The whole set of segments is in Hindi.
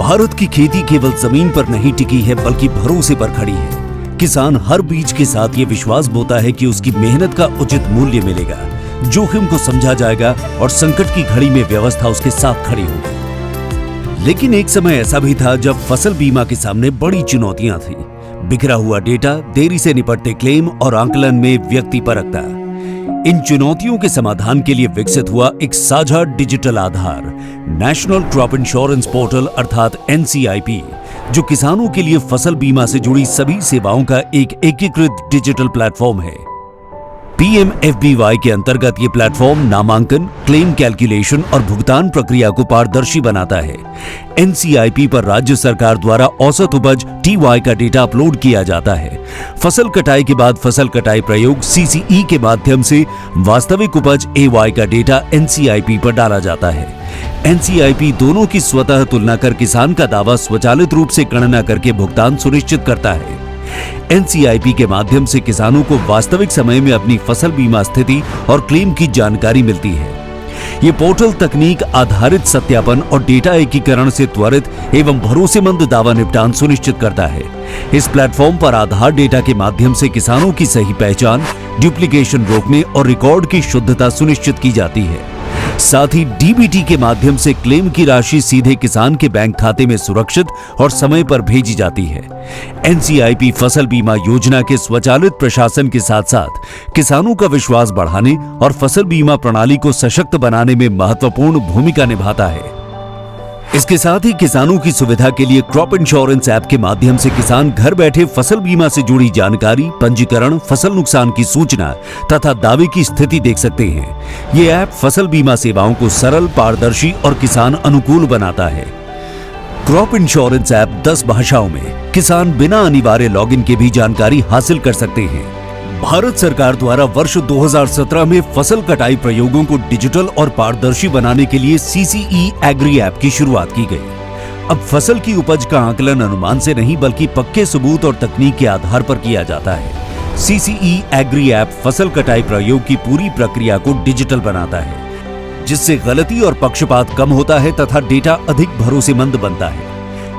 भारत की खेती केवल जमीन पर नहीं टिकी है बल्कि भरोसे पर खड़ी है। किसान हर बीज के साथ ये विश्वास बोता है कि उसकी मेहनत का उचित मूल्य मिलेगा, जोखिम को समझा जाएगा और संकट की घड़ी में व्यवस्था उसके साथ खड़ी होगी। लेकिन एक समय ऐसा भी था जब फसल बीमा के सामने बड़ी चुनौतियां थी। बिखरा हुआ डेटा, देरी से निपटते क्लेम और आकलन में व्यक्तिपरकता। इन चुनौतियों के समाधान के लिए विकसित हुआ एक साझा डिजिटल आधार, नेशनल क्रॉप इंश्योरेंस पोर्टल अर्थात NCIP, जो किसानों के लिए फसल बीमा से जुड़ी सभी सेवाओं का एक एकीकृत डिजिटल प्लेटफॉर्म है। PMFBY के अंतर्गत ये प्लेटफॉर्म नामांकन, क्लेम कैलकुलेशन और भुगतान प्रक्रिया को पारदर्शी बनाता है। NCIP पर राज्य सरकार द्वारा औसत उपज TY का डेटा अपलोड किया जाता है। फसल कटाई के बाद फसल कटाई प्रयोग CCE के माध्यम से वास्तविक उपज AY का डेटा NCIP पर डाला जाता है। NCIP दोनों की स्वतः तुलना कर किसान का दावा स्वचालित रूप से गणना करके भुगतान सुनिश्चित करता है। NCIP के माध्यम से किसानों को वास्तविक समय में अपनी फसल बीमा स्थिति और क्लेम की जानकारी मिलती है। ये पोर्टल तकनीक आधारित सत्यापन और डेटा एकीकरण से त्वरित एवं भरोसेमंद दावा निपटान सुनिश्चित करता है। इस प्लेटफॉर्म पर आधार डेटा के माध्यम से किसानों की सही पहचान, डुप्लीकेशन रोकने और रिकॉर्ड की शुद्धता सुनिश्चित की जाती है। साथ ही DBT के माध्यम से क्लेम की राशि सीधे किसान के बैंक खाते में सुरक्षित और समय पर भेजी जाती है। NCIP फसल बीमा योजना के स्वचालित प्रशासन के साथ साथ किसानों का विश्वास बढ़ाने और फसल बीमा प्रणाली को सशक्त बनाने में महत्वपूर्ण भूमिका निभाता है। इसके साथ ही किसानों की सुविधा के लिए क्रॉप इंश्योरेंस ऐप के माध्यम से किसान घर बैठे फसल बीमा से जुड़ी जानकारी, पंजीकरण, फसल नुकसान की सूचना तथा दावे की स्थिति देख सकते हैं। ये ऐप फसल बीमा सेवाओं को सरल, पारदर्शी और किसान अनुकूल बनाता है। क्रॉप इंश्योरेंस ऐप 10 भाषाओं में किसान बिना अनिवार्य लॉगिन के भी जानकारी हासिल कर सकते हैं। भारत सरकार द्वारा वर्ष 2017 में फसल कटाई प्रयोगों को डिजिटल और पारदर्शी बनाने के लिए CCE एग्री ऐप की शुरुआत की गई। अब फसल की उपज का आकलन अनुमान से नहीं बल्कि पक्के सबूत और तकनीक के आधार पर किया जाता है। CCE एग्री ऐप फसल कटाई प्रयोग की पूरी प्रक्रिया को डिजिटल बनाता है, जिससे गलती और पक्षपात कम होता है तथा डेटा अधिक भरोसेमंद बनता है।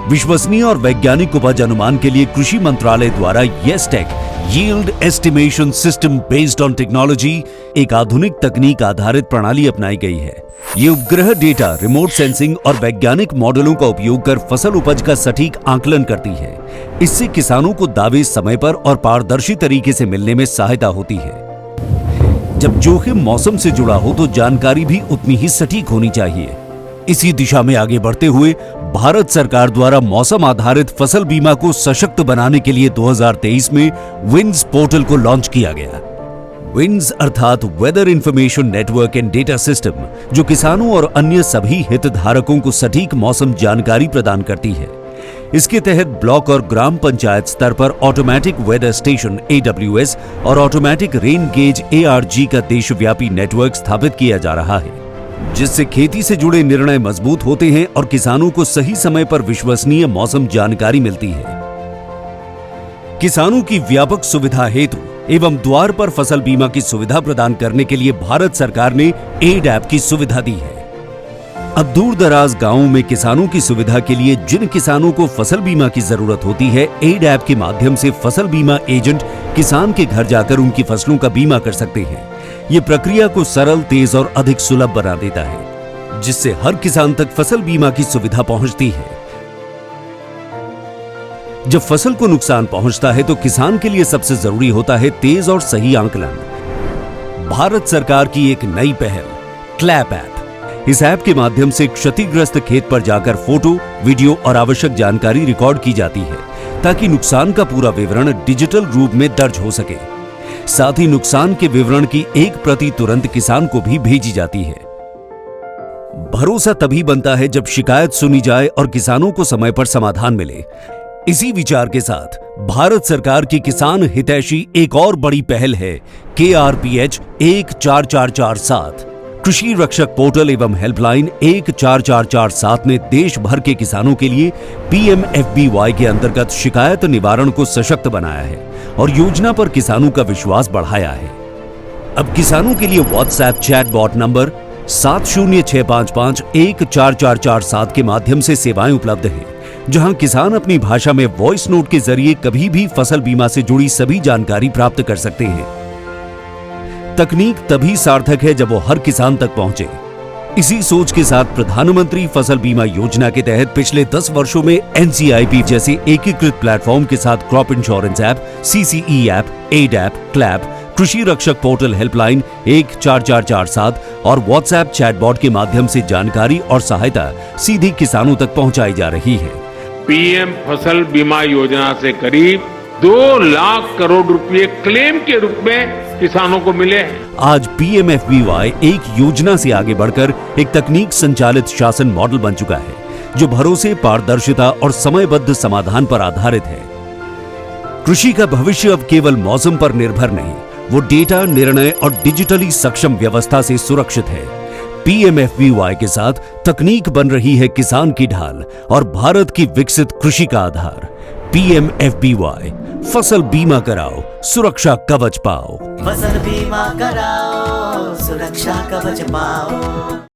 विश्वसनीय और वैज्ञानिक उपज अनुमान के लिए कृषि मंत्रालय द्वारा YESTECH yield estimation system based on technology एक आधुनिक तकनीक आधारित प्रणाली अपनाई गई है। ये उपग्रह डेटा, रिमोट सेंसिंग और वैज्ञानिक मॉडलों का उपयोग कर फसल उपज का सटीक आकलन करती है। इससे किसानों को दावे समय पर और पारदर्शी तरीके से मिलने में सहायता होती है। जब जोखिम मौसम से जुड़ा हो तो जानकारी भी उतनी ही सटीक होनी चाहिए। इसी दिशा में आगे बढ़ते हुए भारत सरकार द्वारा मौसम आधारित फसल बीमा को सशक्त बनाने के लिए 2023 में विन्स पोर्टल को लॉन्च किया गया। विन्स अर्थात weather information network and data system, जो किसानों और अन्य सभी हितधारकों को सटीक मौसम जानकारी प्रदान करती है। इसके तहत ब्लॉक और ग्राम पंचायत स्तर पर ऑटोमेटिक वेदर स्टेशन AWS और ऑटोमेटिक रेन गेज ARG का देशव्यापी नेटवर्क स्थापित किया जा रहा है, जिससे खेती से जुड़े निर्णय मजबूत होते हैं और किसानों को सही समय पर विश्वसनीय मौसम जानकारी मिलती है। किसानों की व्यापक सुविधा हेतु एवं द्वार पर फसल बीमा की सुविधा प्रदान करने के लिए भारत सरकार ने एड ऐप की सुविधा दी है। अब दूर दराज गांवों में किसानों की सुविधा के लिए जिन किसानों को फसल बीमा की जरूरत होती है, एड ऐप के माध्यम से फसल बीमा एजेंट किसान के घर जाकर उनकी फसलों का बीमा कर सकते हैं। ये प्रक्रिया को सरल, तेज और अधिक सुलभ बना देता है, जिससे हर किसान तक फसल बीमा की सुविधा पहुंचती है। जब फसल को नुकसान पहुंचता है तो किसान के लिए सबसे जरूरी होता है तेज और सही आकलन। भारत सरकार की एक नई पहल क्लैप ऐप। इस ऐप के माध्यम से क्षतिग्रस्त खेत पर जाकर फोटो, वीडियो और आवश्यक जानकारी रिकॉर्ड की जाती है, ताकि नुकसान का पूरा विवरण डिजिटल रूप में दर्ज हो सके। साथ ही नुकसान के विवरण की एक प्रति तुरंत किसान को भी भेजी जाती है। भरोसा तभी बनता है जब शिकायत सुनी जाए और किसानों को समय पर समाधान मिले। इसी विचार के साथ भारत सरकार की किसान हितैषी एक और बड़ी पहल है KRPH 14447। कृषि रक्षक पोर्टल एवं हेल्पलाइन 14447 ने देश भर के किसानों के लिए PMFBY के अंतर्गत शिकायत निवारण को सशक्त बनाया है और योजना पर किसानों का विश्वास बढ़ाया है। अब किसानों के लिए व्हाट्सएप चैटबॉट नंबर 7065514447 के माध्यम से सेवाएं उपलब्ध हैं, जहां किसान अपनी भाषा में वॉइस नोट के जरिए कभी भी फसल बीमा से जुड़ी सभी जानकारी प्राप्त कर सकते हैं। तकनीक तभी सार्थक है जब वो हर किसान तक पहुंचे। इसी सोच के साथ प्रधानमंत्री फसल बीमा योजना के तहत पिछले 10 वर्षों में NCIP जैसे एकीकृत प्लेटफॉर्म के साथ crop insurance app, CCE app, aid app, CLAP, कृषि रक्षक पोर्टल हेल्पलाइन 14447 और व्हाट्सएप चैटबॉट के माध्यम से जानकारी और सहायता सीधी किसानों तक पहुंचाई जा रही है। पीएम फसल बीमा योजना से करीब 2 लाख करोड़ रुपए क्लेम के रूप में किसानों को मिले हैं। आज PMFBY एक योजना से आगे बढ़कर एक तकनीक संचालित शासन मॉडल बन चुका है, जो भरोसे, पारदर्शिता और समयबद्ध समाधान पर आधारित है। कृषि का भविष्य अब केवल मौसम पर निर्भर नहीं, वो डेटा, निर्णय और डिजिटली सक्षम व्यवस्था से सुरक्षित है। PMFBY के साथ तकनीक बन रही है किसान की ढाल और भारत की विकसित कृषि का आधार। PMFBY, फसल बीमा कराओ, सुरक्षा कवच पाओ। फसल बीमा कराओ, सुरक्षा कवच पाओ।